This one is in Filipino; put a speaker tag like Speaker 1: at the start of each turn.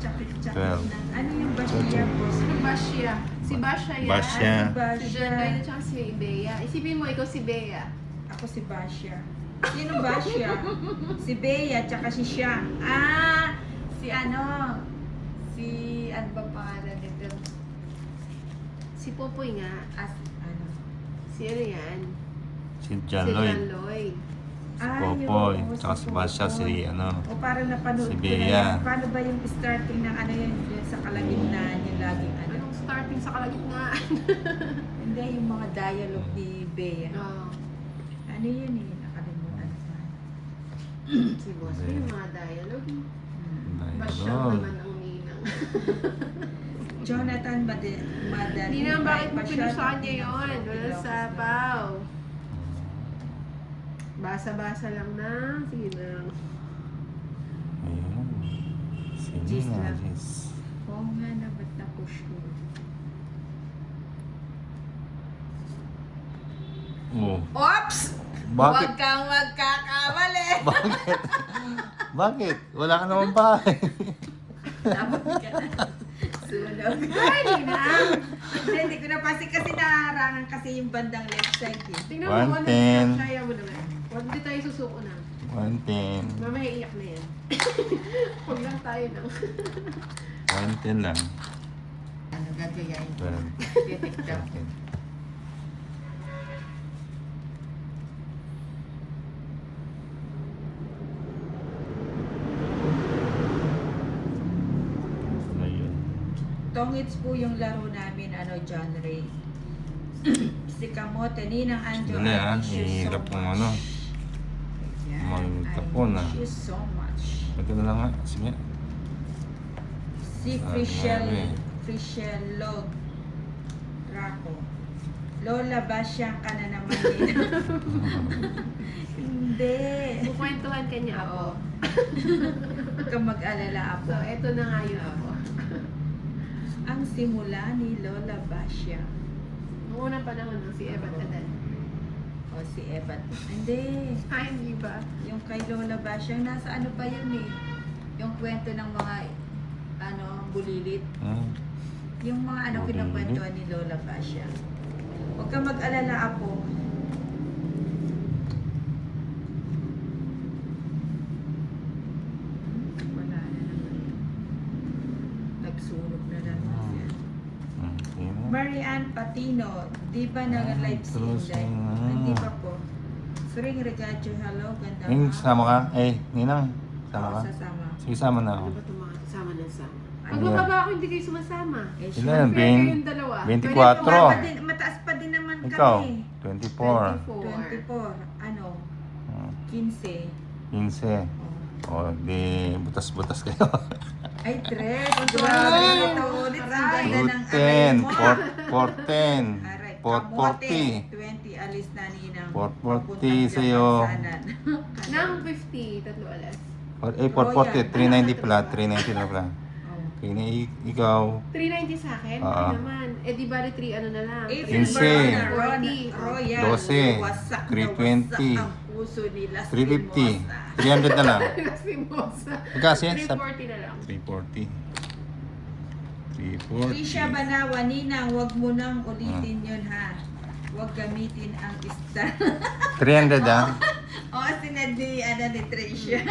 Speaker 1: Tsaka ano yung Basya po?
Speaker 2: Sino Basya? Si Basya yan.
Speaker 1: Si
Speaker 3: Basya.
Speaker 2: Si
Speaker 1: Basya.
Speaker 2: John Lloyd at saka si Bea. Isipin mo, ikaw si Bea.
Speaker 1: Ako si Basya. Sino Basya? Si Bea, tsaka si Sha. Si ano? Si ano ba pangalan nito?
Speaker 2: Si Popoy nga.
Speaker 1: Ano?
Speaker 2: Si ano yan?
Speaker 3: Si
Speaker 2: Si
Speaker 3: John
Speaker 2: John
Speaker 3: Lloyd.
Speaker 2: Lloyd.
Speaker 3: Popoy.
Speaker 1: oo,
Speaker 3: Tsaka si Basya,
Speaker 1: Popoy.
Speaker 3: si ano.
Speaker 1: O parang napanood
Speaker 3: Si
Speaker 1: ko na
Speaker 3: Bea.
Speaker 1: yan. Paano ba yung starting ng ano yun sa kalagitnaan yung laging ano?
Speaker 2: Anong starting sa kalagitnaan?
Speaker 1: Hindi, yung mga dialogue ni Bea.
Speaker 2: Oo.
Speaker 1: Ano yun eh? Nakalimutan pa.
Speaker 2: Si Boss May, yung mga dialogue. Basya
Speaker 3: Dialogue.
Speaker 2: naman ang ninang.
Speaker 1: Jonathan Madali.
Speaker 2: Hindi naman bakit mo
Speaker 1: Basya,
Speaker 2: pinusaan niya yun?
Speaker 1: Pinakos
Speaker 2: Wala
Speaker 1: nila.
Speaker 2: sapaw. Basa-basa lang na. Sige na.
Speaker 3: Ayun. Sige
Speaker 1: Gis
Speaker 3: nga,
Speaker 1: lang.
Speaker 3: Gis.
Speaker 1: Oo nga na, ba't na-push ko?
Speaker 3: Oh.
Speaker 1: Oops!
Speaker 3: Bakit?
Speaker 1: Huwag kang magkakamali!
Speaker 3: Bakit? Bakit? Wala ka naman pa.
Speaker 1: Tapos ka na. Sunog.
Speaker 2: Ay, ninang!
Speaker 1: Hindi ko napasik kasi naharangan kasi yung bandang left side eh.
Speaker 2: Tingnan mo,
Speaker 3: 110.
Speaker 2: Kaya mo naman. Huwag di tayo susuko na.
Speaker 3: 110.
Speaker 2: Mamaya iyak na yan. Huwag lang tayo nang.
Speaker 3: 110 lang.
Speaker 1: Ano gagayain ko?
Speaker 3: Well,
Speaker 1: Titiktok.
Speaker 3: okay. Ayun.
Speaker 1: Tongits po yung laro namin, ano, John Ray. Si Kamote, Ninang Anjo.
Speaker 3: Dali
Speaker 1: I
Speaker 3: ah,
Speaker 1: miss you so
Speaker 3: hirap ng
Speaker 1: much.
Speaker 3: ano.
Speaker 1: Ayan,
Speaker 3: Magtapon,
Speaker 1: I
Speaker 3: ah.
Speaker 1: miss you so much.
Speaker 3: Ito na lang nga. Sige.
Speaker 1: Si Frischel Raco. Lola, basya ka na naman din. Hindi.
Speaker 2: Bukwentuhan ka niya ako.
Speaker 1: Oo. Huwag kang mag-alala ako.
Speaker 2: So, eto na nga yun ako.
Speaker 1: Ang simula ni Lola Basya.
Speaker 2: Noong unang panahon ng si Ebat Adan.
Speaker 1: O si Ebat. Hindi.
Speaker 2: Ay, hindi ba?
Speaker 1: Yung kay Lola Basya, nasa ano pa yun eh. Yung kwento ng mga ano, bulilit.
Speaker 3: Hmm.
Speaker 1: Yung mga ano
Speaker 3: Bulilit?
Speaker 1: kinakwentuhan ni Lola Basya. Huwag kang mag-alala ako. Wala na naman. Nagsunog na lang siya.
Speaker 3: Okay na.
Speaker 1: Marianne Patino, di ba nag-live si
Speaker 3: terus
Speaker 1: Inday?
Speaker 3: yun.
Speaker 1: Hindi pa po. Spring Regacho, hello, ganda
Speaker 3: Ning,
Speaker 1: ka.
Speaker 3: sama ka? Eh, Ninang, sama
Speaker 1: Oo,
Speaker 3: ka?
Speaker 1: sasama.
Speaker 3: Sige, sama na ako.
Speaker 2: Ano ba ito mga kasama ng sama? Pag
Speaker 1: Ano?
Speaker 2: mababa ako, hindi kayo sumasama.
Speaker 1: Eh,
Speaker 3: Ilan?
Speaker 1: syempre,
Speaker 2: Fair kayong dalawa.
Speaker 3: 24.
Speaker 1: mababa din, mataas pa din naman
Speaker 3: Ikaw,
Speaker 1: kami.
Speaker 3: 24.
Speaker 1: 24. Ano?
Speaker 3: Hmm,
Speaker 1: 15.
Speaker 3: 15.
Speaker 1: Oh.
Speaker 3: O, di butas-butas kayo.
Speaker 1: Ay, Tres. Grabe ito ulit. Ang ganda ng aray
Speaker 3: 10,
Speaker 1: mo.
Speaker 3: 410,
Speaker 1: Aray,
Speaker 3: 440.
Speaker 1: 20 alis na ninang.
Speaker 3: 440
Speaker 1: Papuntang
Speaker 3: sa'yo.
Speaker 1: Japansanan.
Speaker 2: Nang 50, tatlo alas.
Speaker 3: 440, 390 pala, 390 na pala.
Speaker 1: Oh.
Speaker 3: Okay, ikaw,
Speaker 2: 390 sa akin?
Speaker 3: Oo.
Speaker 2: Ano naman? Eh di bali 3 ano na lang.
Speaker 1: If
Speaker 3: 15.
Speaker 1: Royal,
Speaker 2: 40.
Speaker 1: Royal,
Speaker 3: 12,
Speaker 1: wasak na
Speaker 3: 320,
Speaker 1: wasak ang puso nila.
Speaker 3: 350, 300 na lang.
Speaker 2: Simosa.
Speaker 3: Kasi,
Speaker 2: 340 na lang.
Speaker 3: 340.
Speaker 1: Trisha
Speaker 3: 340.
Speaker 1: Banawa, Ninang, wag mo nang ulitin yun ha. Wag gamitin ang star.
Speaker 3: 300 ah.
Speaker 1: O, sinad ni, ano, ni Trisha.